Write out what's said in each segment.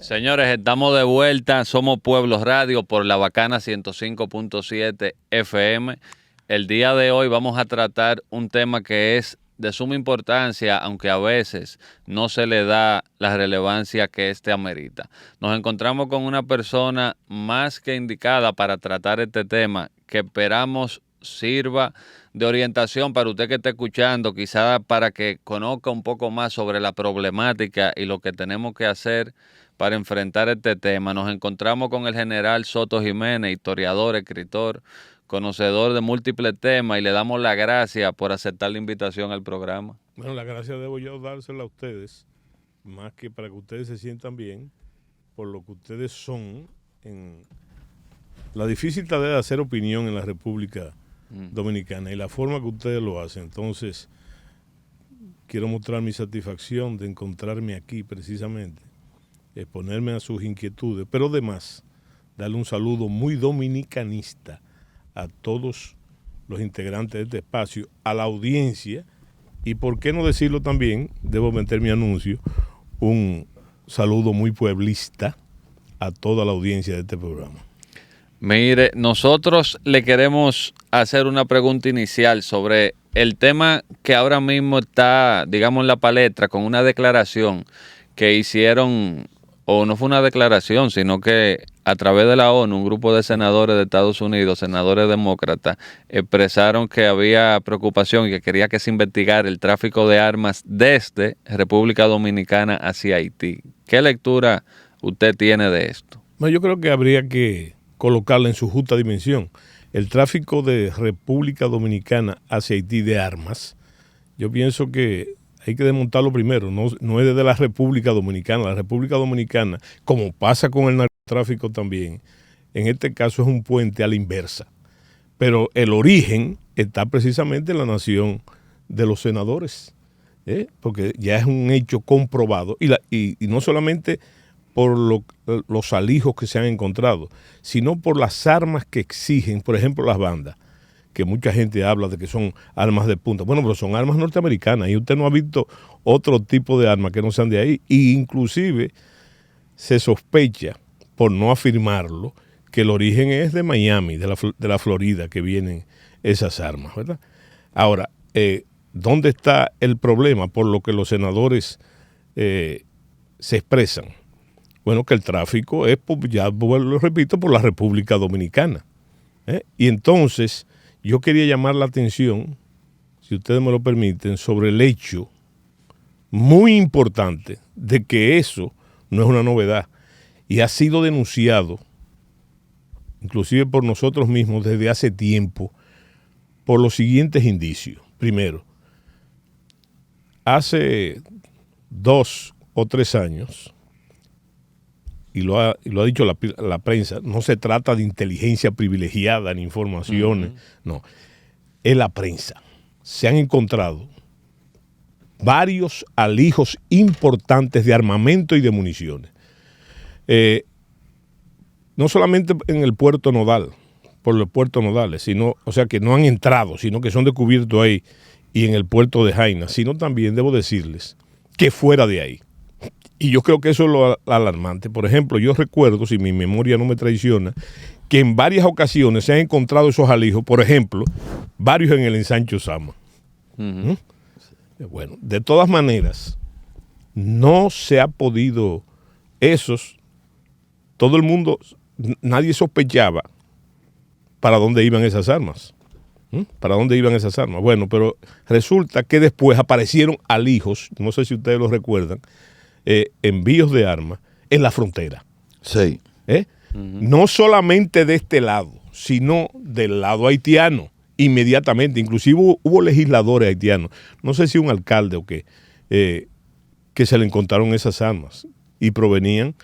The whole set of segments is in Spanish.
Señores, estamos de vuelta. Somos Pueblos Radio por La Bacana 105.7 FM. El día de hoy vamos a tratar un tema que es de suma importancia, aunque a veces no se le da la relevancia que este amerita. Nos encontramos con una persona más que indicada para tratar este tema, que esperamos sirva de orientación para usted que esté escuchando, quizá para que conozca un poco más sobre la problemática y lo que tenemos que hacer para enfrentar este tema. Nos encontramos con el general Soto Jiménez, historiador, escritor, conocedor de múltiples temas, y le damos las gracias por aceptar la invitación al programa. Bueno, la gracia debo yo dársela a ustedes, más que para que ustedes se sientan bien por lo que ustedes son en la difícil tarea de hacer opinión en la República Dominicana y la forma que ustedes lo hacen. Entonces, quiero mostrar mi satisfacción de encontrarme aquí precisamente, exponerme a sus inquietudes, pero además darle un saludo muy dominicanista a todos los integrantes de este espacio, a la audiencia, y por qué no decirlo también, debo meter mi anuncio, un saludo muy pueblista a toda la audiencia de este programa. Mire, nosotros le queremos hacer una pregunta inicial sobre el tema que ahora mismo está, digamos, en la palestra, con una declaración que hicieron, o no fue una declaración, sino que a través de la ONU, un grupo de senadores de Estados Unidos, senadores demócratas, expresaron que había preocupación y que quería que se investigara el tráfico de armas desde República Dominicana hacia Haití. ¿Qué lectura usted tiene de esto? Bueno, yo creo que habría que colocarla en su justa dimensión. El tráfico de República Dominicana hacia Haití de armas, yo pienso que hay que desmontarlo primero, no es desde la República Dominicana. La República Dominicana, como pasa con el narcotráfico también, en este caso es un puente a la inversa. Pero el origen está precisamente en la nación de los senadores, porque ya es un hecho comprobado, y no solamente por los alijos que se han encontrado, sino por las armas que exigen, por ejemplo, las bandas, que mucha gente habla de que son armas de punta. Bueno, pero son armas norteamericanas y usted no ha visto otro tipo de armas que no sean de ahí. Y inclusive se sospecha, por no afirmarlo, que el origen es de Miami, de la Florida, que vienen esas armas, ¿verdad? Ahora, ¿dónde está el problema por lo que los senadores se expresan? Bueno, que el tráfico es, ya lo repito, por la República Dominicana. Y entonces yo quería llamar la atención, si ustedes me lo permiten, sobre el hecho muy importante de que eso no es una novedad y ha sido denunciado, inclusive por nosotros mismos desde hace tiempo, por los siguientes indicios. Primero, hace 2 o 3 años, y lo ha dicho la prensa, no se trata de inteligencia privilegiada ni informaciones, no, es la prensa. Se han encontrado varios alijos importantes de armamento y de municiones. No solamente en el puerto nodal, por los puertos nodales, sino, o sea, que no han entrado, sino que son descubiertos ahí y en el puerto de Jaina, sino también, debo decirles, que fuera de ahí. Y yo creo que eso es lo alarmante. Por ejemplo, yo recuerdo, si mi memoria no me traiciona, que en varias ocasiones se han encontrado esos alijos, por ejemplo, varios en el ensanche Osama. Bueno, de todas maneras, no se ha podido todo el mundo, nadie sospechaba para dónde iban esas armas. ¿Para dónde iban esas armas? Bueno, pero resulta que después aparecieron alijos, no sé si ustedes lo recuerdan, envíos de armas en la frontera. Sí. No solamente de este lado, sino del lado haitiano, inmediatamente. Inclusive hubo legisladores haitianos, no sé si un alcalde o qué, que se le encontraron esas armas y provenían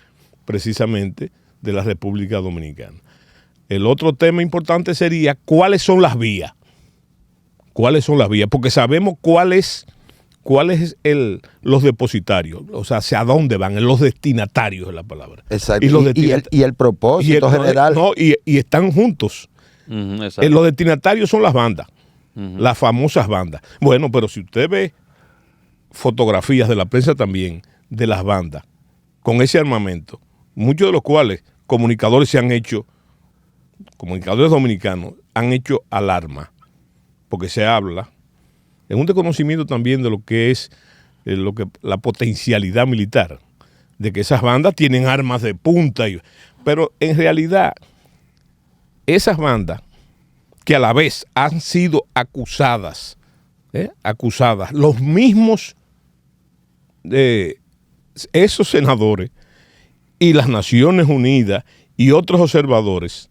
precisamente de la República Dominicana. El otro tema importante sería cuáles son las vías. ¿Cuáles son las vías? Porque sabemos cuáles los depositarios, o sea, hacia dónde van, los destinatarios es la palabra. Exacto. Y el propósito general. Y están juntos. Los destinatarios son las bandas, las famosas bandas. Bueno, pero si usted ve fotografías de la prensa también, de las bandas, con ese armamento, muchos de los cuales comunicadores dominicanos han hecho alarma, porque se habla en un desconocimiento también de lo que es la potencialidad militar, de que esas bandas tienen armas de punta, pero en realidad esas bandas que a la vez han sido acusadas, los mismos esos senadores y las Naciones Unidas y otros observadores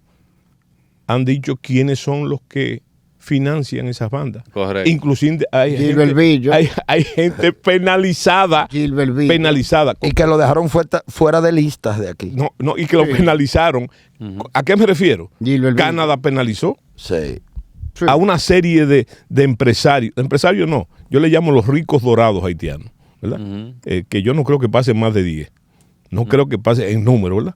han dicho quiénes son los que financian esas bandas. Correcto. Inclusive hay gente penalizada. Penalizada. Y que lo dejaron fuera de listas de aquí. No, y que lo penalizaron. ¿A qué me refiero? Canadá penalizó. Sí. A una serie de empresarios. Empresarios no, yo le llamo los ricos dorados haitianos, ¿verdad? Que yo no creo que pasen más de 10. No creo que pase en número, ¿verdad?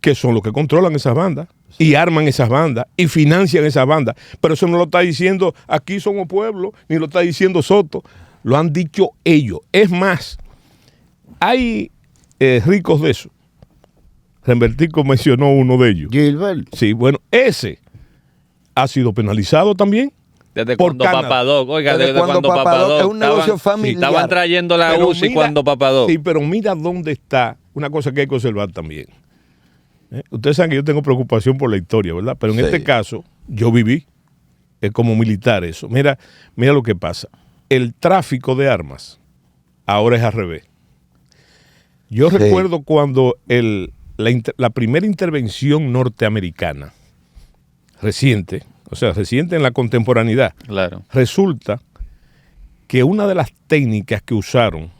Que son los que controlan esas bandas y arman esas bandas y financian esas bandas. Pero eso no lo está diciendo Aquí Somos Pueblo, ni lo está diciendo Soto. Lo han dicho ellos. Es más, hay ricos de eso. Rembertico mencionó uno de ellos. Gilbert. Sí, bueno, ese ha sido penalizado también. Desde cuando Papadoc, oiga, desde cuando Papadoc es un negocio familiar. Estaban trayendo la UCI cuando Papadoc. Sí, pero mira dónde está una cosa que hay que observar también. Ustedes saben que yo tengo preocupación por la historia, ¿verdad? Pero en este caso, yo viví como militar eso. Mira lo que pasa. El tráfico de armas ahora es al revés. Yo recuerdo cuando la primera intervención norteamericana, reciente en la contemporaneidad, claro, resulta que una de las técnicas que usaron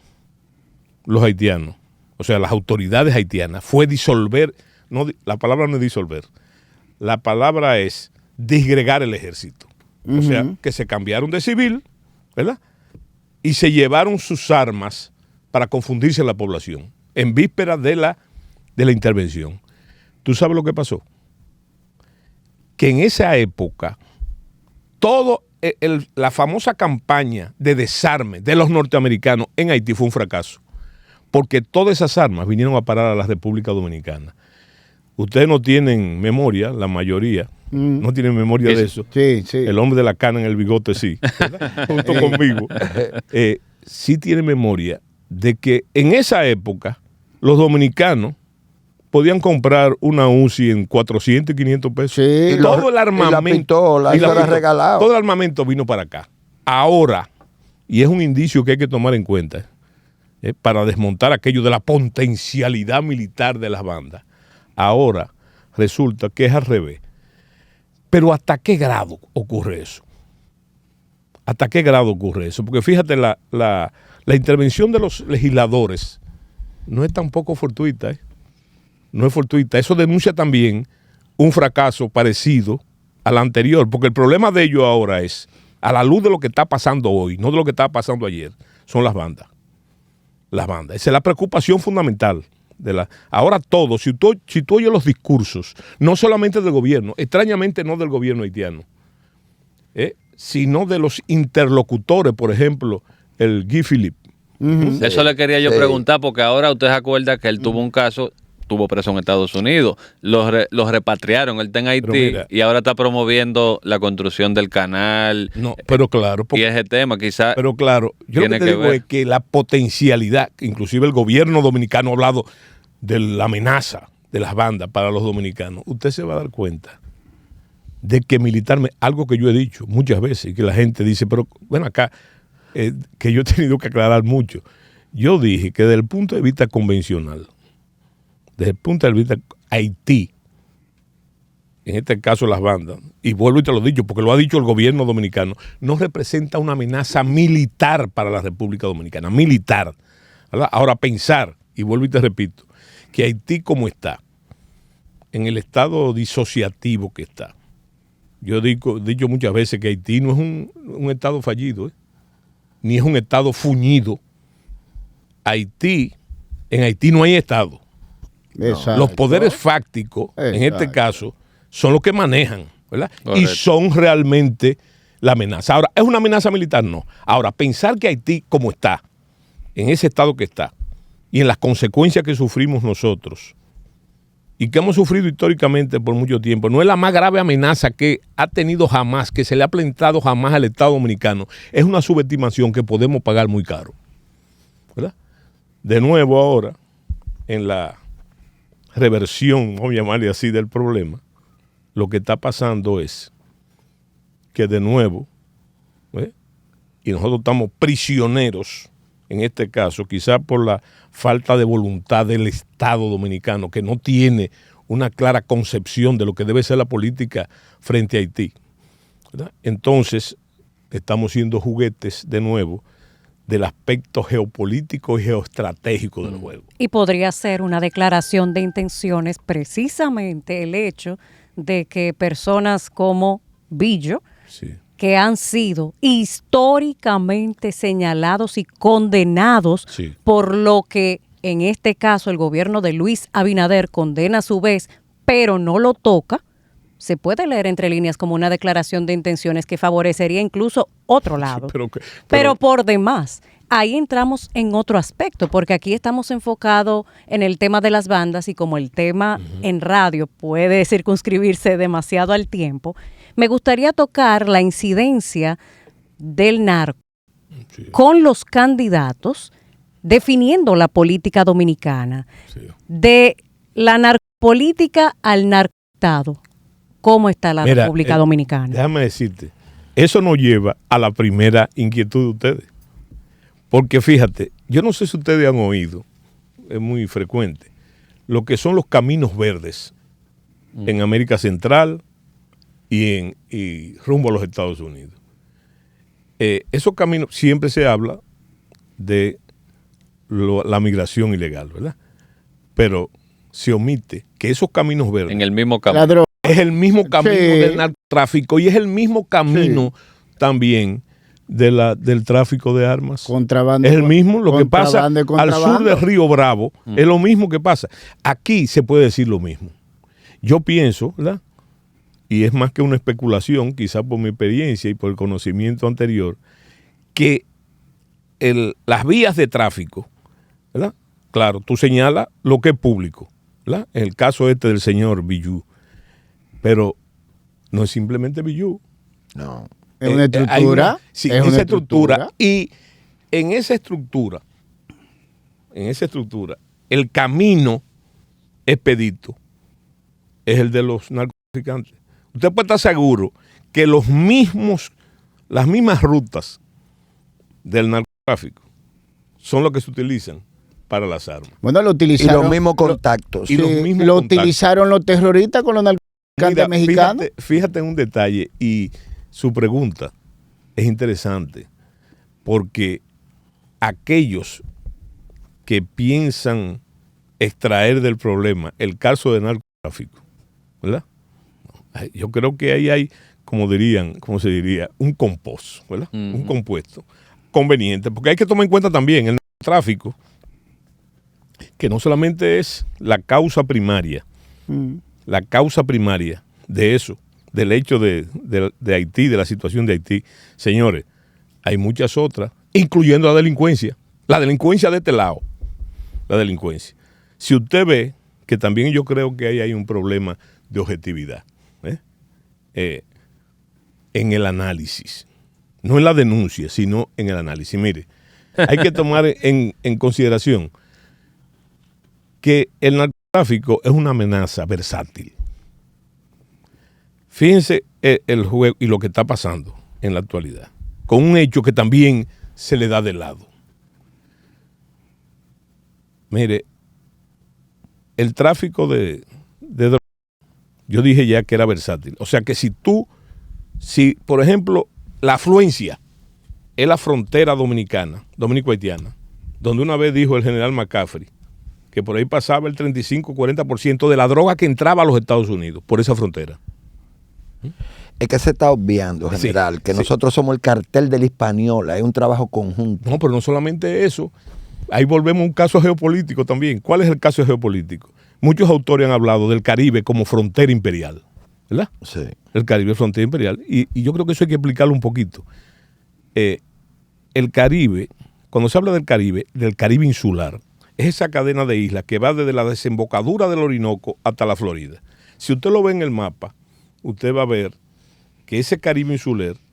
los haitianos, o sea, las autoridades haitianas, fue disolver. No, la palabra no es disolver, la palabra es disgregar el ejército. O sea, que se cambiaron de civil, ¿verdad? Y se llevaron sus armas para confundirse en la población, en vísperas de la intervención. ¿Tú sabes lo que pasó? Que en esa época, la famosa campaña de desarme de los norteamericanos en Haití fue un fracaso, porque todas esas armas vinieron a parar a la República Dominicana. Ustedes no tienen memoria, la mayoría, no tienen memoria de eso. Sí. El hombre de la cana en el bigote sí, ¿verdad? Junto conmigo. Sí tiene memoria de que en esa época los dominicanos podían comprar una UCI en 400 y 500 pesos. Sí, todo el armamento. Todo el armamento vino para acá. Ahora, y es un indicio que hay que tomar en cuenta, para desmontar aquello de la potencialidad militar de las bandas. Ahora resulta que es al revés. Pero ¿hasta qué grado ocurre eso? ¿Hasta qué grado ocurre eso? Porque fíjate, la intervención de los legisladores no es tampoco fortuita, No es fortuita. Eso denuncia también un fracaso parecido al anterior, porque el problema de ellos ahora es, a la luz de lo que está pasando hoy, no de lo que estaba pasando ayer, son las bandas. Las bandas. Esa es la preocupación fundamental. Ahora todo, si tú oyes los discursos, no solamente del gobierno, extrañamente no del gobierno haitiano, sino de los interlocutores, por ejemplo, el Guy Philippe. Eso le quería yo preguntar, porque ahora usted se acuerda que él tuvo un caso, estuvo preso en Estados Unidos, los repatriaron, él está en Haití y ahora está promoviendo la construcción del canal. No, pero claro. Y ese tema quizás. Pero claro, yo lo que te digo es que la potencialidad, inclusive el gobierno dominicano ha hablado de la amenaza de las bandas para los dominicanos. Usted se va a dar cuenta de que militarmente, algo que yo he dicho muchas veces, que la gente dice, pero bueno, acá, que yo he tenido que aclarar mucho. Yo dije que desde el punto de vista convencional, desde el punto de vista Haití, en este caso las bandas, y vuelvo y te lo he dicho porque lo ha dicho el gobierno dominicano, no representa una amenaza militar para la República Dominicana, militar, ¿verdad? Ahora pensar, y vuelvo y te repito, que Haití como está, en el estado disociativo que está, yo he dicho muchas veces que Haití no es un estado fallido, ni es un estado fuñido. En Haití no hay estado. Exacto. Los poderes fácticos, en este caso, son los que manejan, ¿verdad? Correcto. Y son realmente la amenaza. Ahora, ¿es una amenaza militar? No. Ahora, pensar que Haití, como está, en ese estado que está, y en las consecuencias que sufrimos nosotros, y que hemos sufrido históricamente por mucho tiempo, no es la más grave amenaza que ha tenido jamás, que se le ha plantado jamás al Estado Dominicano. Es una subestimación que podemos pagar muy caro, ¿verdad? De nuevo ahora, en la reversión, vamos a llamarle así, del problema, lo que está pasando es que de nuevo, y nosotros estamos prisioneros, en este caso, quizás por la falta de voluntad del Estado Dominicano, que no tiene una clara concepción de lo que debe ser la política frente a Haití, ¿verdad? Entonces, estamos siendo juguetes de nuevo del aspecto geopolítico y geoestratégico del juego. Y podría ser una declaración de intenciones precisamente el hecho de que personas como Billo, Sí. que han sido históricamente señalados y condenados Sí. por lo que en este caso el gobierno de Luis Abinader condena a su vez, pero no lo toca, se puede leer entre líneas como una declaración de intenciones que favorecería incluso otro lado. Sí, pero por demás, ahí entramos en otro aspecto, porque aquí estamos enfocados en el tema de las bandas y como el tema en radio puede circunscribirse demasiado al tiempo, me gustaría tocar la incidencia del narco con los candidatos definiendo la política dominicana, de la narcopolítica al narcoestado. ¿Cómo está la República Dominicana? Déjame decirte, eso nos lleva a la primera inquietud de ustedes. Porque fíjate, yo no sé si ustedes han oído, es muy frecuente, lo que son los caminos verdes en América Central y rumbo a los Estados Unidos. Esos caminos, siempre se habla de la migración ilegal, ¿verdad? Pero se omite que esos caminos verdes... En el mismo camino. Es el mismo camino del narcotráfico y es el mismo camino también del tráfico de armas. Contrabando. Es el mismo, lo que pasa al sur del Río Bravo, es lo mismo que pasa. Aquí se puede decir lo mismo. Yo pienso, ¿verdad? Y es más que una especulación, quizás por mi experiencia y por el conocimiento anterior, que las vías de tráfico, ¿verdad? Claro, tú señalas lo que es público, ¿verdad? En el caso del señor Billo. Pero no es simplemente Billo. No. Es una estructura. Es una estructura. Y en esa estructura, el camino expedito es el de los narcotraficantes. Usted puede estar seguro que las mismas rutas del narcotráfico son los que se utilizan para las armas. Bueno, lo utilizaron. Y los mismos contactos. Utilizaron los terroristas con los narcotraficantes mexicanos. Fíjate en un detalle, y su pregunta es interesante, porque aquellos que piensan extraer del problema el caso de narcotráfico, ¿verdad? Yo creo que ahí hay, como se diría, un compost, ¿verdad? Un compuesto conveniente, porque hay que tomar en cuenta también el narcotráfico, que no solamente es la causa primaria de eso, del hecho de Haití, de la situación de Haití. Señores, hay muchas otras, incluyendo la delincuencia de este lado, la delincuencia. Si usted ve que también yo creo que ahí hay un problema de objetividad, en el análisis, no en la denuncia, sino en el análisis. Mire, hay que tomar en consideración que el narcotráfico es una amenaza versátil. Fíjense el juego y lo que está pasando en la actualidad, con un hecho que también se le da de lado. Mire, el tráfico de drogas, yo dije ya que era versátil. O sea que si por ejemplo, la afluencia es la frontera dominico-haitiana, donde una vez dijo el general McCaffrey que por ahí pasaba el 35-40% de la droga que entraba a los Estados Unidos, por esa frontera. Es que se está obviando, general, que nosotros somos el cartel de la Hispaniola, es un trabajo conjunto. No, pero no solamente eso. Ahí volvemos a un caso geopolítico también. ¿Cuál es el caso geopolítico? Muchos autores han hablado del Caribe como frontera imperial, ¿verdad? Sí. El Caribe es frontera imperial. Y yo creo que eso hay que explicarlo un poquito. El Caribe, cuando se habla del Caribe insular, es esa cadena de islas que va desde la desembocadura del Orinoco hasta la Florida. Si usted lo ve en el mapa, usted va a ver que ese Caribe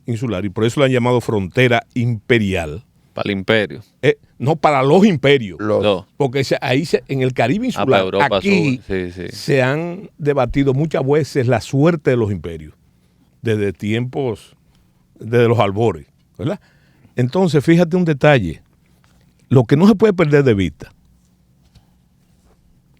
insular, y por eso lo han llamado frontera imperial. Para el imperio. No, para los imperios. No. Porque ahí en el Caribe insular, Europa aquí sí. se han debatido muchas veces la suerte de los imperios, desde los albores, ¿verdad? Entonces, fíjate un detalle, lo que no se puede perder de vista,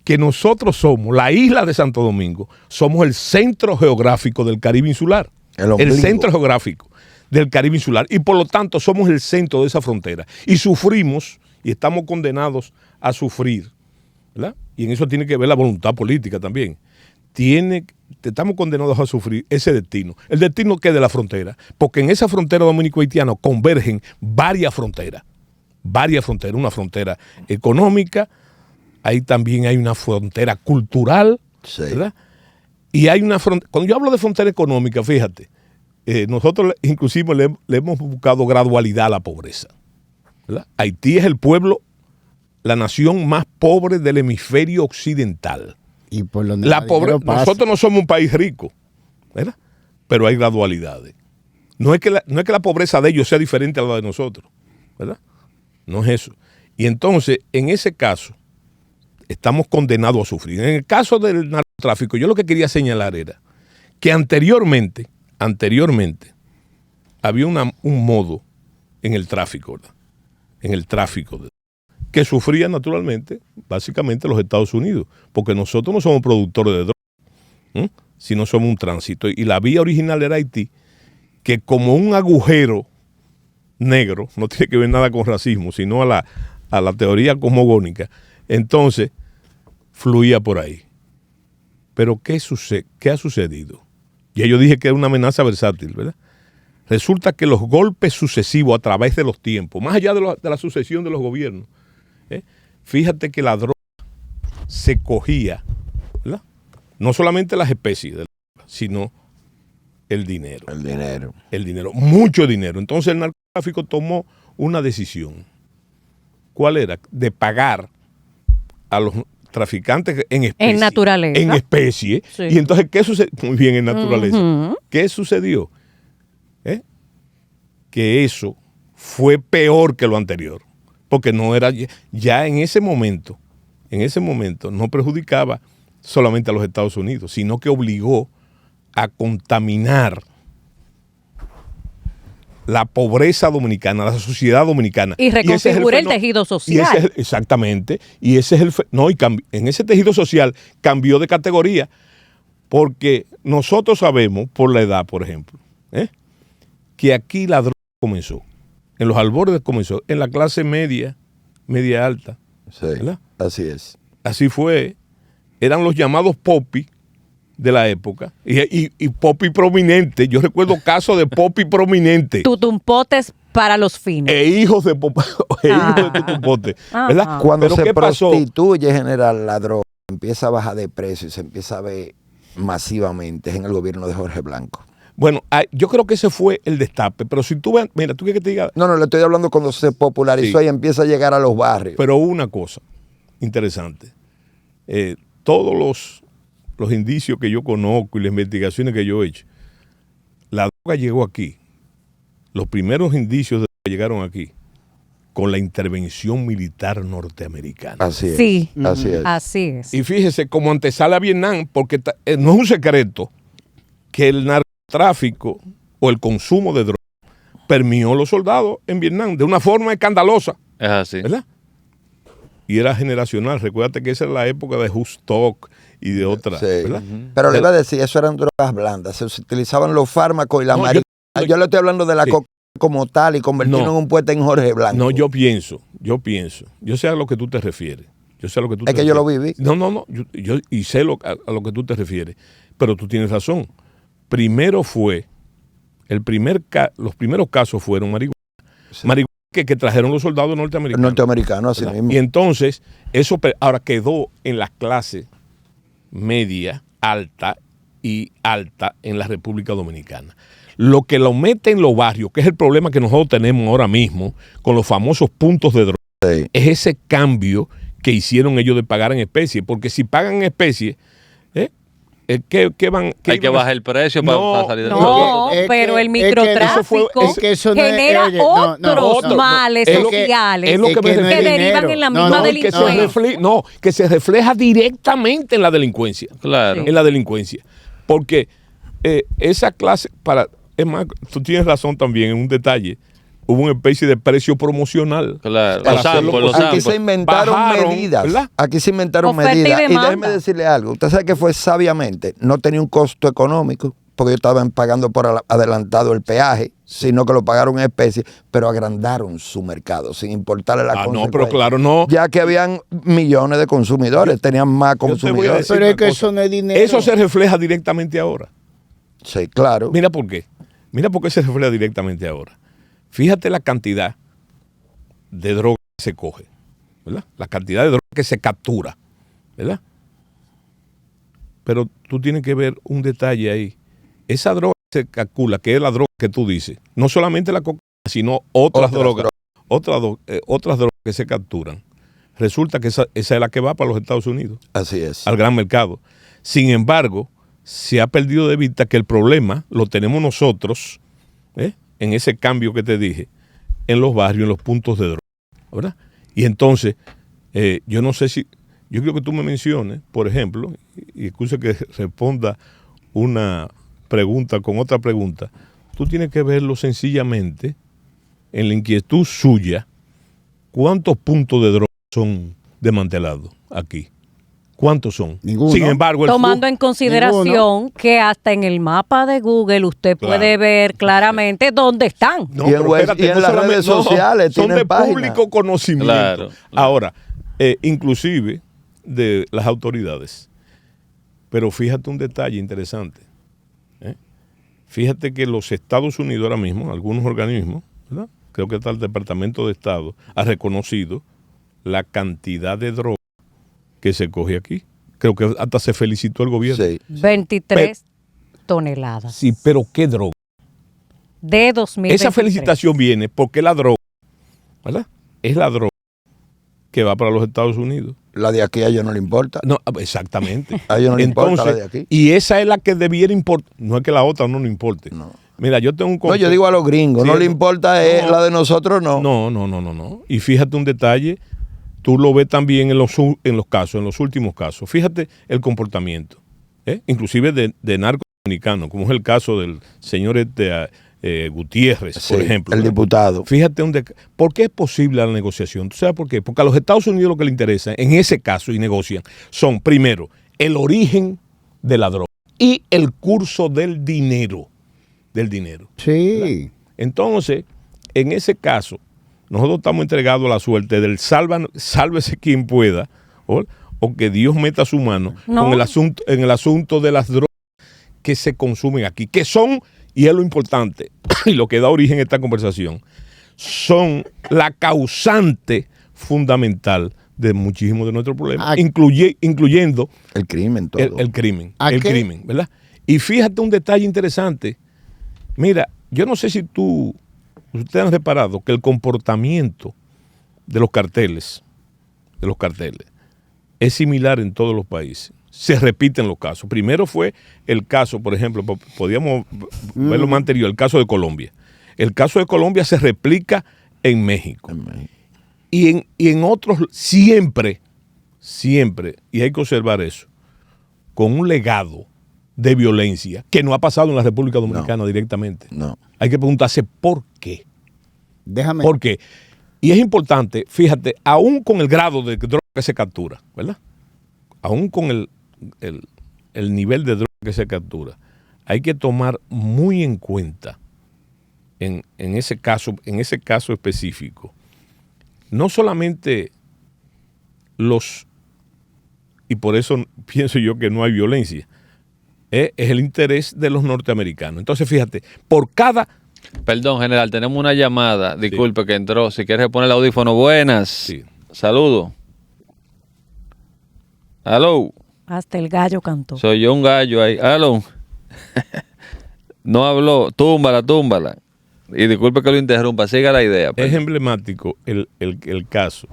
que nosotros somos, la isla de Santo Domingo, somos el centro geográfico del Caribe insular. El centro geográfico del Caribe insular. Y por lo tanto somos el centro de esa frontera. Y sufrimos, y estamos condenados a sufrir, ¿verdad? Y en eso tiene que ver la voluntad política también. Estamos condenados a sufrir ese destino. El destino que es de la frontera. Porque en esa frontera dominico-haitiana convergen varias fronteras. Una frontera económica, ahí también hay una frontera cultural, sí, ¿verdad? Y hay una frontera, cuando yo hablo de frontera económica, fíjate, nosotros inclusive le hemos buscado gradualidad a la pobreza, ¿verdad? Haití es el pueblo, la nación más pobre del hemisferio occidental. Y por donde nosotros no somos un país rico, ¿verdad? Pero hay gradualidades. No es que la pobreza de ellos sea diferente a la de nosotros, ¿verdad? No es eso. Y entonces, en ese caso, estamos condenados a sufrir. En el caso del narcotráfico, yo lo que quería señalar era que anteriormente había un modo en el tráfico, ¿verdad? En el tráfico, que sufría naturalmente, básicamente los Estados Unidos, porque nosotros no somos productores de drogas, sino somos un tránsito. Y la vía original era Haití, que como un agujero negro, no tiene que ver nada con racismo, sino a la teoría cosmogónica, entonces fluía por ahí. Pero ¿qué ha sucedido? Ya yo dije que era una amenaza versátil, ¿verdad? Resulta que los golpes sucesivos a través de los tiempos, más allá de la sucesión de los gobiernos, fíjate que la droga se cogía, ¿verdad? No solamente las especies, sino el dinero. El dinero, mucho dinero. Entonces el narcotráfico tomó una decisión. ¿Cuál era? De pagar a los traficantes en especie. En naturaleza. En especie. Sí. Y entonces, ¿qué sucedió? Muy bien, en naturaleza. ¿Qué sucedió? Que eso fue peor que lo anterior. Porque no era, ya en ese momento no perjudicaba solamente a los Estados Unidos, sino que obligó a contaminar la pobreza dominicana, la sociedad dominicana. Y reconfigura el tejido social. Exactamente. Y ese es en ese tejido social cambió de categoría, porque nosotros sabemos, por la edad, por ejemplo, que aquí la droga comenzó, en los albores comenzó, en la clase media alta. Sí, ¿verdad? Así es. Así fue. Eran los llamados popis de la época y popi prominente. Yo recuerdo casos de popi prominente. Tutumpotes para los fines. Hijos de tutumpotes. ¿Verdad? Cuando ¿pero se prostituye, general, la droga, empieza a bajar de precio y se empieza a ver masivamente, es en el gobierno de Jorge Blanco. Bueno, yo creo que ese fue el destape, pero si tú ves, mira, tú quieres que te diga... No, le estoy hablando cuando se popularizó, sí, y empieza a llegar a los barrios. Pero una cosa interesante, todos los indicios que yo conozco y las investigaciones que yo he hecho, la droga llegó aquí, los primeros indicios de que llegaron aquí, con la intervención militar norteamericana. Así es. Sí, así es. Y fíjese, como antesala a Vietnam, porque no es un secreto que el narcotráfico o el consumo de droga permeó a los soldados en Vietnam de una forma escandalosa. Es así. ¿Verdad? Y era generacional. Recuérdate que esa era la época de Hustock y de otras. Sí. ¿Verdad? Pero le iba a decir, eso eran drogas blandas. Se utilizaban los fármacos y la marihuana. Yo le estoy hablando de la coca como tal y convertirlo en un poeta en Jorge Blanco. No, yo pienso. Yo sé a lo que tú te refieres. Yo lo viví. No. Yo sé a lo que tú te refieres. Pero tú tienes razón. Primero fue, los primeros casos fueron marihuana. Sí. Marihuana que trajeron los soldados norteamericanos. Así mismo. Y entonces, eso ahora quedó en las clases media, alta y alta en la República Dominicana. Lo que lo mete en los barrios, que es el problema que nosotros tenemos ahora mismo con los famosos puntos de droga, sí, es ese cambio que hicieron ellos de pagar en especie, porque si pagan en especie, ¿qué van? Hay que bajar el precio para salir de No, pero el microtráfico genera otros males sociales que derivan en la misma delincuencia. Que se refleja directamente en la delincuencia. Claro. En la delincuencia. Porque esa clase, es más, tú tienes razón también en un detalle. Hubo una especie de precio promocional. Claro. Aquí se inventaron medidas. ¿Verdad? Aquí se inventaron medidas. Y déjeme decirle algo. Usted sabe que fue sabiamente. No tenía un costo económico, porque ellos estaban pagando por adelantado el peaje, sino que lo pagaron en especie, pero agrandaron su mercado, sin importarle la consecuencia. No, pero claro, no. Ya que habían millones de consumidores, tenían más consumidores. Pero es que eso no es dinero. Eso se refleja directamente ahora. Sí, claro. Mira por qué. Mira por qué se refleja directamente ahora. Fíjate la cantidad de droga que se coge, ¿verdad? La cantidad de droga que se captura, ¿verdad? Pero tú tienes que ver un detalle ahí. Esa droga que se calcula, que es la droga que tú dices, no solamente la cocaína, sino otras drogas que se capturan. Resulta que esa es la que va para los Estados Unidos. Así es. Al gran mercado. Sin embargo, se ha perdido de vista que el problema lo tenemos nosotros, en ese cambio que te dije, en los barrios, en los puntos de droga, ¿verdad? Y entonces, yo no sé si, yo quiero que tú me menciones, por ejemplo, y excusa que responda una pregunta con otra pregunta, tú tienes que verlo sencillamente en la inquietud suya, ¿cuántos puntos de droga son desmantelados aquí? ¿Cuántos son? Ninguno. Sin embargo, tomando en consideración que hasta en el mapa de Google usted puede ver claramente dónde están. No, y en las redes sociales son de página. público conocimiento. Claro. Ahora, inclusive de las autoridades. Pero fíjate un detalle interesante. Fíjate que los Estados Unidos ahora mismo, algunos organismos, ¿verdad? Creo que hasta el Departamento de Estado ha reconocido la cantidad de droga que se coge aquí. Creo que hasta se felicitó el gobierno. Sí. 23 toneladas. Sí, pero ¿qué droga? De 2023. Esa felicitación viene porque la droga, ¿verdad? Es la droga que va para los Estados Unidos. La de aquí a ellos no le importa. No, exactamente. A ellos no le importa la de aquí. Y esa es la que debiera importar. No es que la otra no le importe. No. Mira, yo tengo un concepto. No, yo digo a los gringos, Sí, no le importa la de nosotros, no. No. Y fíjate un detalle, tú lo ves también en los últimos casos. Fíjate el comportamiento, inclusive de narcos dominicanos, como es el caso del señor Gutiérrez, Sí, por ejemplo. el diputado. Fíjate ¿por qué es posible la negociación? ¿Tú sabes por qué? Porque a los Estados Unidos lo que le interesa, en ese caso, y negocian, son, primero, el origen de la droga y el curso del dinero. Sí. ¿Verdad? Entonces, en ese caso, nosotros estamos entregados a la suerte del sálvese quien pueda, o que Dios meta su mano en el asunto de las drogas que se consumen aquí, que son, y es lo importante, y lo que da origen a esta conversación, son la causante fundamental de muchísimos de nuestros problemas, incluyendo el crimen, todo. El crimen, ¿verdad? Y fíjate un detalle interesante. Mira, yo no sé si ustedes han reparado que el comportamiento de los carteles es similar en todos los países. Se repiten los casos. Primero fue el caso, por ejemplo, podíamos verlo más anterior, el caso de Colombia. El caso de Colombia se replica en México. Y en otros siempre, y hay que observar eso, con un legado de violencia que no ha pasado en la República Dominicana directamente. No. Hay que preguntarse por qué. Déjame. ¿Por qué? Y es importante, fíjate, aún con el grado de droga que se captura, ¿verdad? Aún con el nivel de droga que se captura, hay que tomar muy en cuenta en ese caso específico, no solamente y por eso pienso yo que no hay violencia, es el interés de los norteamericanos. Entonces, fíjate, por cada... Perdón, general, tenemos una llamada. Disculpe que entró. Si quieres poner el audífono, buenas. Sí. Saludos. Aló. Hasta el gallo cantó. Soy yo un gallo ahí. Aló. No habló. Túmbala. Y disculpe que lo interrumpa. Siga la idea. Es emblemático el caso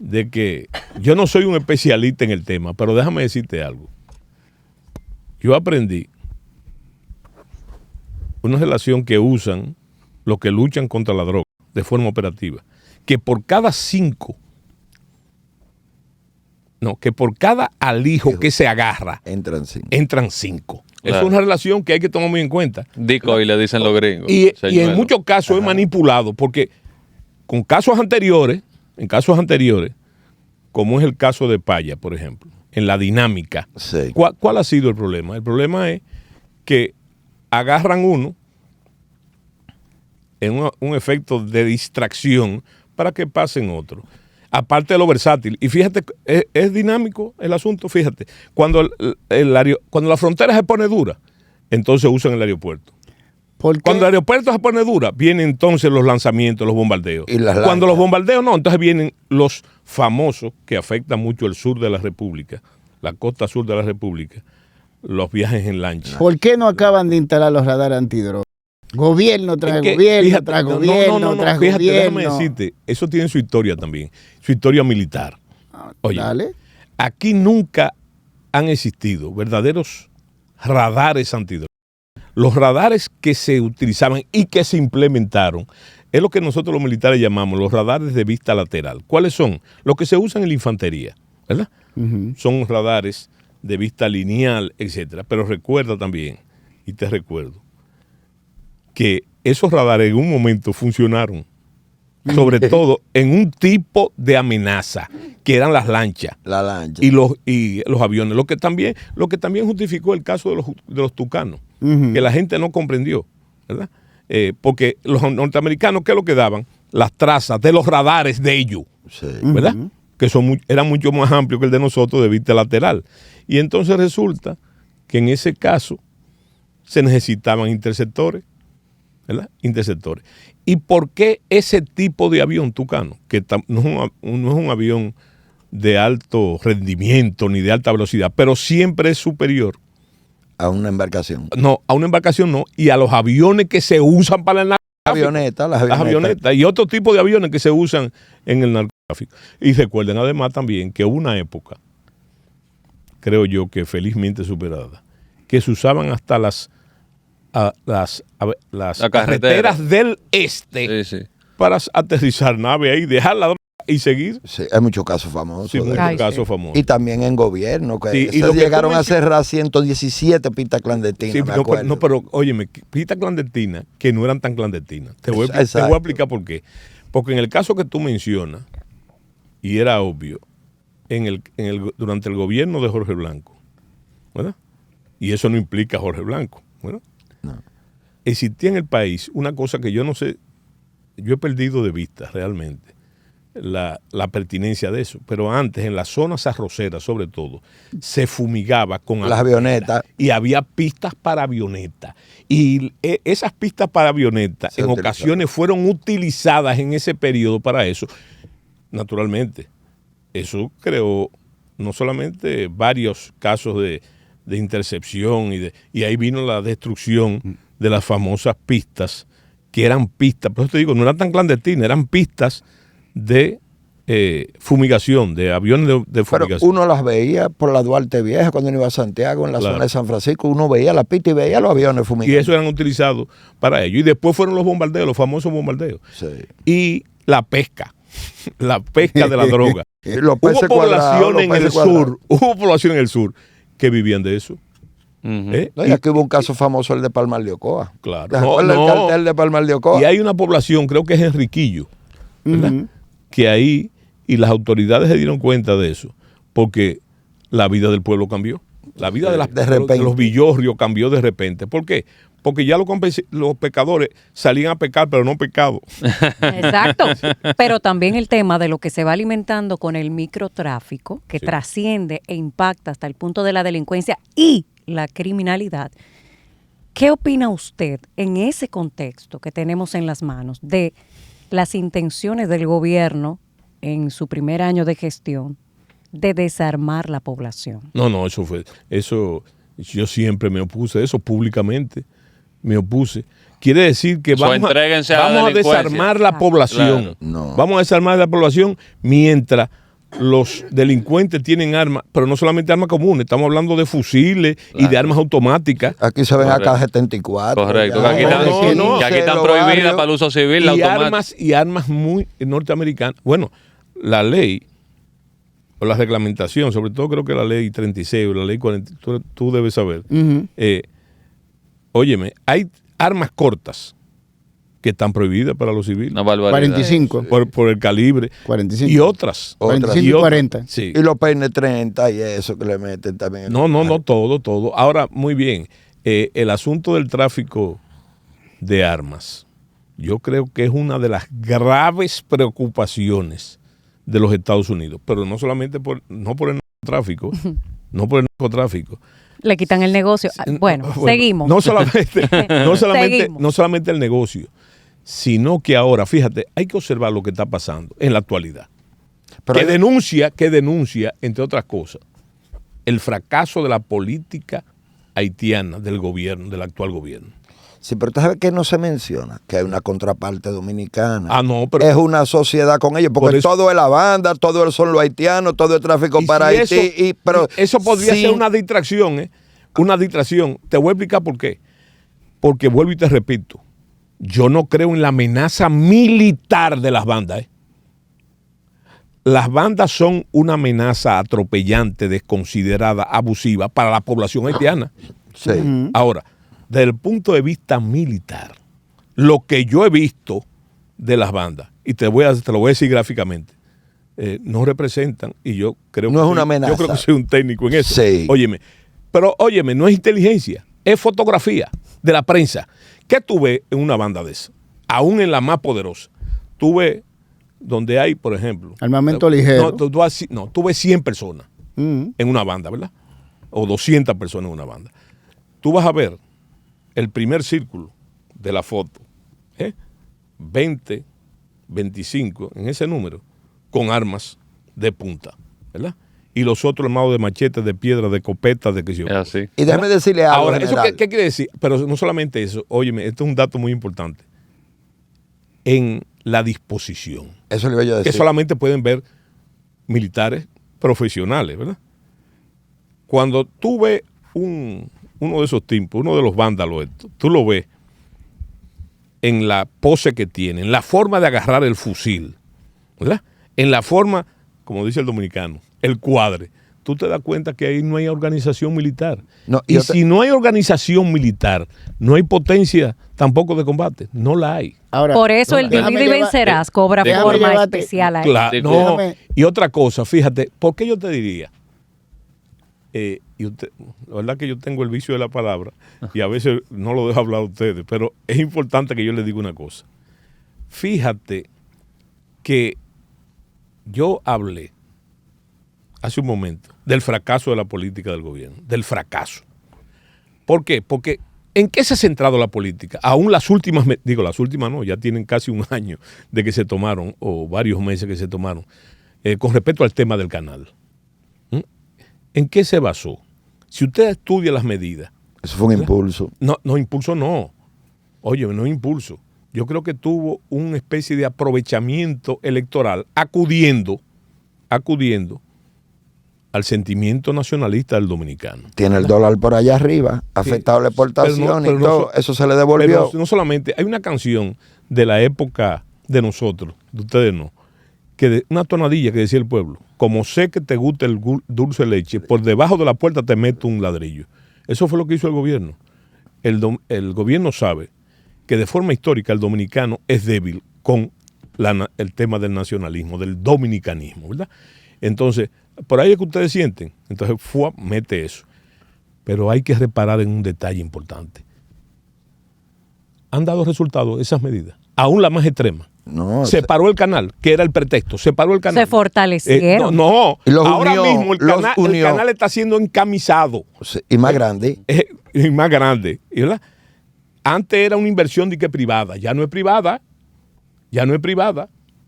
de que yo no soy un especialista en el tema, pero déjame decirte algo. Yo aprendí una relación que usan los que luchan contra la droga de forma operativa, que por cada alijo que se agarra, entran 5. Claro. Es una relación que hay que tomar muy en cuenta. Decoy le dicen los gringos. Y en muchos casos es manipulado, porque con en casos anteriores, como es el caso de Paya, por ejemplo, en la dinámica, sí. ¿Cuál ha sido el problema? El problema es que agarran uno en un efecto de distracción para que pasen otro. Aparte de lo versátil. Y fíjate, es dinámico el asunto. Fíjate, cuando la frontera se pone dura, entonces usan el aeropuerto. Cuando el aeropuerto se pone dura, vienen entonces los lanzamientos, los bombardeos. Cuando los bombardeos no, entonces vienen los famosos que afectan mucho el sur de la República, la costa sur de la República, los viajes en lancha. ¿Por qué no acaban de instalar los radares antidrogas? Gobierno tras gobierno, tras gobierno, tras gobierno. Déjame decirte, eso tiene su historia también, su historia militar. Oye, dale. Aquí nunca han existido verdaderos radares antidrogas. Los radares que se utilizaban y que se implementaron es lo que nosotros los militares llamamos los radares de vista lateral. ¿Cuáles son? Los que se usan en la infantería, ¿verdad? Son radares de vista lineal, etcétera. Pero recuerda también, y te recuerdo, que esos radares en un momento funcionaron, sobre todo en un tipo de amenaza, que eran las lanchas. La lancha. Y los aviones. Lo que también justificó el caso de los tucanos, que la gente no comprendió, ¿verdad? Porque los norteamericanos, ¿qué es lo que daban? Las trazas de los radares de ellos, sí. ¿Verdad? Que eran mucho más amplios que el de nosotros de vista lateral. Y entonces resulta que en ese caso se necesitaban interceptores, ¿verdad? Interceptores. ¿Y por qué ese tipo de avión tucano, que no es un avión de alto rendimiento ni de alta velocidad, pero siempre es superior a una embarcación? No, a una embarcación no, y a los aviones que se usan para el narcotráfico. Las avionetas y otro tipo de aviones que se usan en el narcotráfico. Y recuerden además también que hubo una época, creo yo que felizmente superada, que se usaban hasta las carreteras del este, sí, para aterrizar naves ahí, dejar la droga y seguir. Sí, hay muchos casos famosos. Sí, muchos casos famosos. Y también en gobierno, que sí, llegaron a cerrar 117 pistas clandestinas. Sí, pero óyeme, pistas clandestinas que no eran tan clandestinas. Te voy a explicar por qué. Porque en el caso que tú mencionas, y era obvio, durante el gobierno de Jorge Blanco, ¿verdad? Y eso no implica a Jorge Blanco, ¿verdad? No. Existía en el país una cosa que yo no sé, yo he perdido de vista realmente la pertinencia de eso, pero antes en las zonas arroceras sobre todo se fumigaba con las avionetas y había pistas para avionetas y esas pistas para avionetas en ocasiones fueron utilizadas en ese periodo para eso. Naturalmente, eso creó no solamente varios casos de intercepción y ahí vino la destrucción de las famosas pistas, que eran pistas, por eso te digo, no eran tan clandestinas, eran pistas de fumigación, de aviones de fumigación. Pero uno las veía por la Duarte Vieja cuando uno iba a Santiago, en la zona de San Francisco, uno veía la pista y veía los aviones fumigados. Y eso eran utilizados para ello. Y después fueron los bombardeos, los famosos bombardeos. Sí. Y la pesca de la droga. Hubo población en el sur que vivían de eso. No, y aquí hubo un caso famoso, el de Palmar de Ocoa. Claro. El cartel de Palmar de Ocoa. Y hay una población, creo que es Enriquillo, ¿verdad? Que ahí, y las autoridades se dieron cuenta de eso, porque la vida del pueblo cambió. La vida de los villorrios cambió de repente. ¿Por qué? Porque ya los pecadores salían a pecar, pero no pecado. Exacto. Pero también el tema de lo que se va alimentando con el microtráfico, que trasciende e impacta hasta el punto de la delincuencia y la criminalidad. ¿Qué opina usted en ese contexto que tenemos en las manos de las intenciones del gobierno en su primer año de gestión de desarmar la población? No, eso yo siempre me opuse a eso públicamente. Me opuse. Quiere decir que vamos a desarmar la población. Claro. No. Vamos a desarmar la población mientras los delincuentes tienen armas, pero no solamente armas comunes, estamos hablando de fusiles y de armas automáticas. Aquí se ven AK-74. Correcto, que aquí están prohibidas para el uso civil, la automática. Y armas muy norteamericanas. Bueno, la ley o la reglamentación, sobre todo creo que la ley 36 o la ley 40, tú debes saber. Óyeme, hay armas cortas que están prohibidas para los civiles. Una barbaridad. 45. Por el calibre. 45. Y otras. 45 y 40. Sí. Y los peines 30 y eso que le meten también. No, todo. Ahora, muy bien, el asunto del tráfico de armas, yo creo que es una de las graves preocupaciones de los Estados Unidos, pero no solamente no por el narcotráfico, Le quitan el negocio. Bueno, seguimos. No solamente el negocio, sino que ahora, fíjate, hay que observar lo que está pasando en la actualidad. Pero que denuncia, entre otras cosas, el fracaso de la política haitiana del gobierno, del actual gobierno. Sí, pero tú sabes que no se menciona que hay una contraparte dominicana. No, pero es una sociedad con ellos, porque todo es la banda, todo son los haitianos, todo es tráfico para Haití. Pero eso podría ser una distracción, ¿eh? Una distracción. Te voy a explicar por qué. Porque vuelvo y te repito, yo no creo en la amenaza militar de las bandas, ¿eh? Las bandas son una amenaza atropellante, desconsiderada, abusiva para la población haitiana. Sí. Ahora, desde el punto de vista militar, lo que yo he visto de las bandas, y te lo voy a decir gráficamente, no representan, y yo creo no que es una amenaza. Yo creo que soy un técnico en eso. Sí. Óyeme, no es inteligencia, es fotografía de la prensa. ¿Qué tú ves en una banda de eso? Aún en la más poderosa. Tú ves donde hay, por ejemplo, armamento ligero. Tú ves 100 personas en una banda, ¿verdad? O 200 personas en una banda. Tú vas a ver el primer círculo de la foto, 20, 25, en ese número, con armas de punta, ¿verdad? Y los otros armados de machetes, de piedra, de copetas, de que yo. Así. Y déjame decirle algo. Ahora, ¿eso qué quiere decir? Pero no solamente eso, óyeme, esto es un dato muy importante. En la disposición. Eso le voy a decir. Que solamente pueden ver militares profesionales, ¿verdad? Cuando tú ves uno de esos tipos, uno de los vándalos, tú lo ves en la pose que tiene, en la forma de agarrar el fusil, ¿verdad? En la forma, como dice el dominicano, el cuadre. Tú te das cuenta que ahí no hay organización militar. Si no hay organización militar, no hay potencia tampoco de combate. No la hay. Ahora, por eso el divide y vencerás cobra forma especial ahí. Claro, y otra cosa, fíjate, ¿por qué yo te diría? La verdad que yo tengo el vicio de la palabra y a veces no lo dejo hablar a ustedes, pero es importante que yo les diga una cosa. Fíjate que yo hablé hace un momento del fracaso de la política del gobierno, del fracaso. ¿Por qué? Porque ¿en qué se ha centrado la política? Aún las últimas no, ya tienen casi un año de que se tomaron, o varios meses que se tomaron, con respecto al tema del canal. ¿En qué se basó? Si usted estudia las medidas. Eso fue un impulso. No, impulso no. Oye, no impulso. Yo creo que tuvo una especie de aprovechamiento electoral acudiendo al sentimiento nacionalista del dominicano. Tiene el dólar por allá arriba, afectado la exportación y todo, eso se le devolvió. Pero no solamente, hay una canción de la época de nosotros, de ustedes no, que una tonadilla que decía el pueblo: como sé que te gusta el dulce leche, por debajo de la puerta te meto un ladrillo. Eso fue lo que hizo el gobierno. El gobierno sabe que de forma histórica el dominicano es débil con el tema del nacionalismo, del dominicanismo, ¿verdad? Entonces, por ahí es que ustedes sienten. Entonces, mete eso. Pero hay que reparar en un detalle importante. Han dado resultados esas medidas, aún la más extrema. No, se paró el canal, que era el pretexto. Se paró el canal. Se fortalecieron. Ahora mismo el canal está siendo encamisado. Y más grande. Y más grande. ¿Verdad? Antes era una inversión de que privada. Ya no es privada.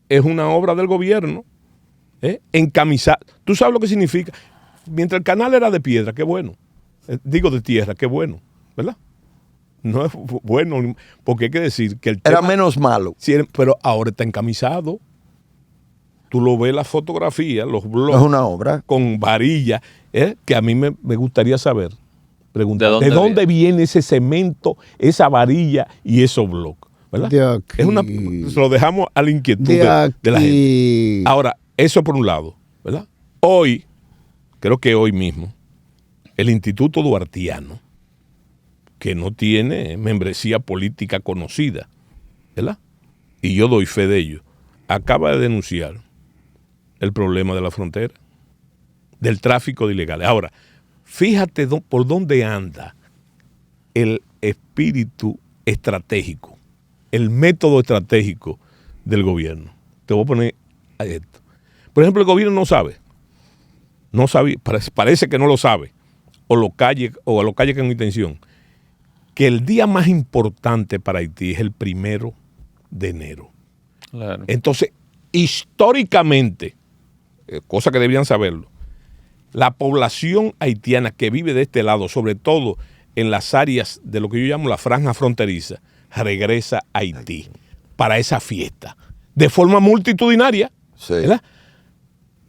Es una obra del gobierno. Encamisada. ¿Tú sabes lo que significa? Mientras el canal era de piedra, qué bueno. Digo de tierra, qué bueno. ¿Verdad? No es bueno, porque hay que decir que el tema era menos malo. Sí, pero ahora está encamisado. tú lo ves la fotografía, los blogs. Es una obra. Con varillas, que a mí me gustaría saber. Preguntar, ¿de dónde viene ese cemento, esa varilla y esos blogs? ¿Verdad? Se lo dejamos a la inquietud de la gente. Ahora, eso por un lado, ¿verdad? Hoy, creo que hoy mismo, el Instituto Duartiano, que no tiene membresía política conocida, ¿verdad? Y yo doy fe de ello, acaba de denunciar el problema de la frontera, del tráfico de ilegales. Ahora, fíjate por dónde anda el espíritu estratégico, el método estratégico del gobierno. Te voy a poner a esto. Por ejemplo, el gobierno no sabe, parece que no lo sabe, o lo calle con intención, que el día más importante para Haití es el 1 de enero. Claro. Entonces, históricamente, cosa que deberían saberlo, la población haitiana que vive de este lado, sobre todo en las áreas de lo que yo llamo la franja fronteriza, regresa a Haití para esa fiesta, de forma multitudinaria, sí. ¿Verdad?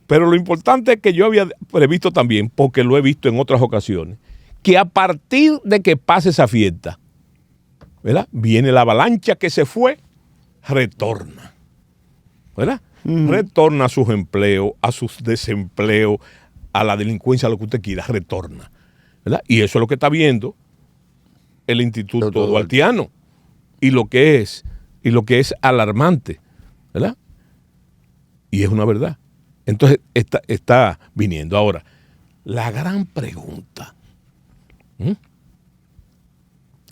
Pero lo importante es que yo había previsto también, porque lo he visto en otras ocasiones, que a partir de que pase esa fiesta, ¿verdad? Viene la avalancha que se fue, retorna, ¿verdad? Retorna a sus empleos, a sus desempleos, a la delincuencia, a lo que usted quiera, retorna, ¿verdad? Y eso es lo que está viendo el Instituto Duartiano, y lo que es alarmante, ¿verdad? Y es una verdad. Entonces está viniendo. Ahora, la gran pregunta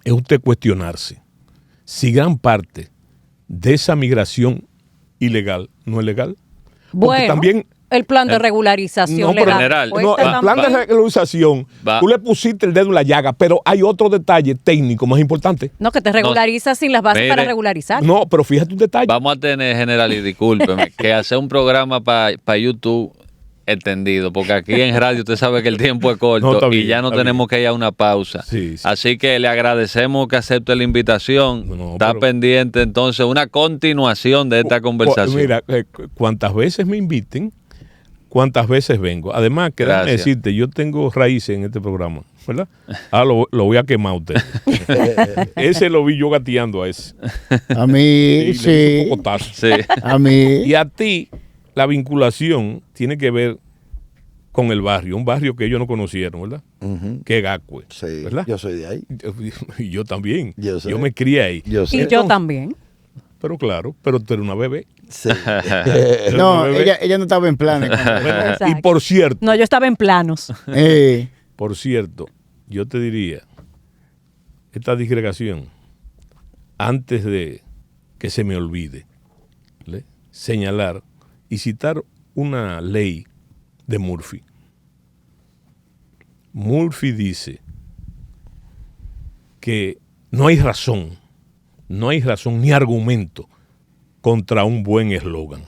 es usted cuestionarse si gran parte de esa migración ilegal no es legal. Bueno, también el plan de regularización legal. General, el plan de regularización, tú le pusiste el dedo en la llaga, pero hay otro detalle técnico más importante. No, que te regulariza sin las bases para regularizar. No, pero fíjate un detalle. Vamos a tener, general, y discúlpeme, que hacer un programa para YouTube extendido, porque aquí en radio usted sabe que el tiempo es corto y ya no tenemos que ir a una pausa. Sí. Así que le agradecemos que acepte la invitación. Está pendiente entonces una continuación de esta conversación. Mira, cuantas veces me inviten, cuántas veces vengo. Además, que déjame decirte, yo tengo raíces en este programa, ¿verdad? Lo voy a quemar a usted. Ese lo vi yo gateando a ese. A mí, sí. A mí. Y a ti, la vinculación tiene que ver con el barrio, un barrio que ellos no conocieron, ¿verdad? Que es Gacue, sí, ¿verdad? Yo soy de ahí. Y yo también. Yo me crié ahí. Y yo también. Pero claro, pero tú eres una bebé. Sí. No, ella no estaba en planes. Y por cierto. No, yo estaba en planos. Por cierto, yo te diría, esta disgregación, antes de que se me olvide, ¿le? Señalar y citar una ley de Murphy. Murphy dice que no hay razón ni argumento contra un buen eslogan.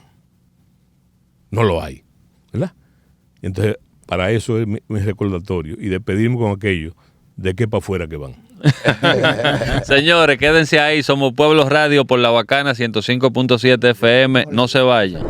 No lo hay, ¿verdad? Entonces, para eso es mi recordatorio y despedirme con aquello de que para afuera que van. Señores, quédense ahí. Somos Pueblo Radio por La Bacana 105.7 FM. No se vayan.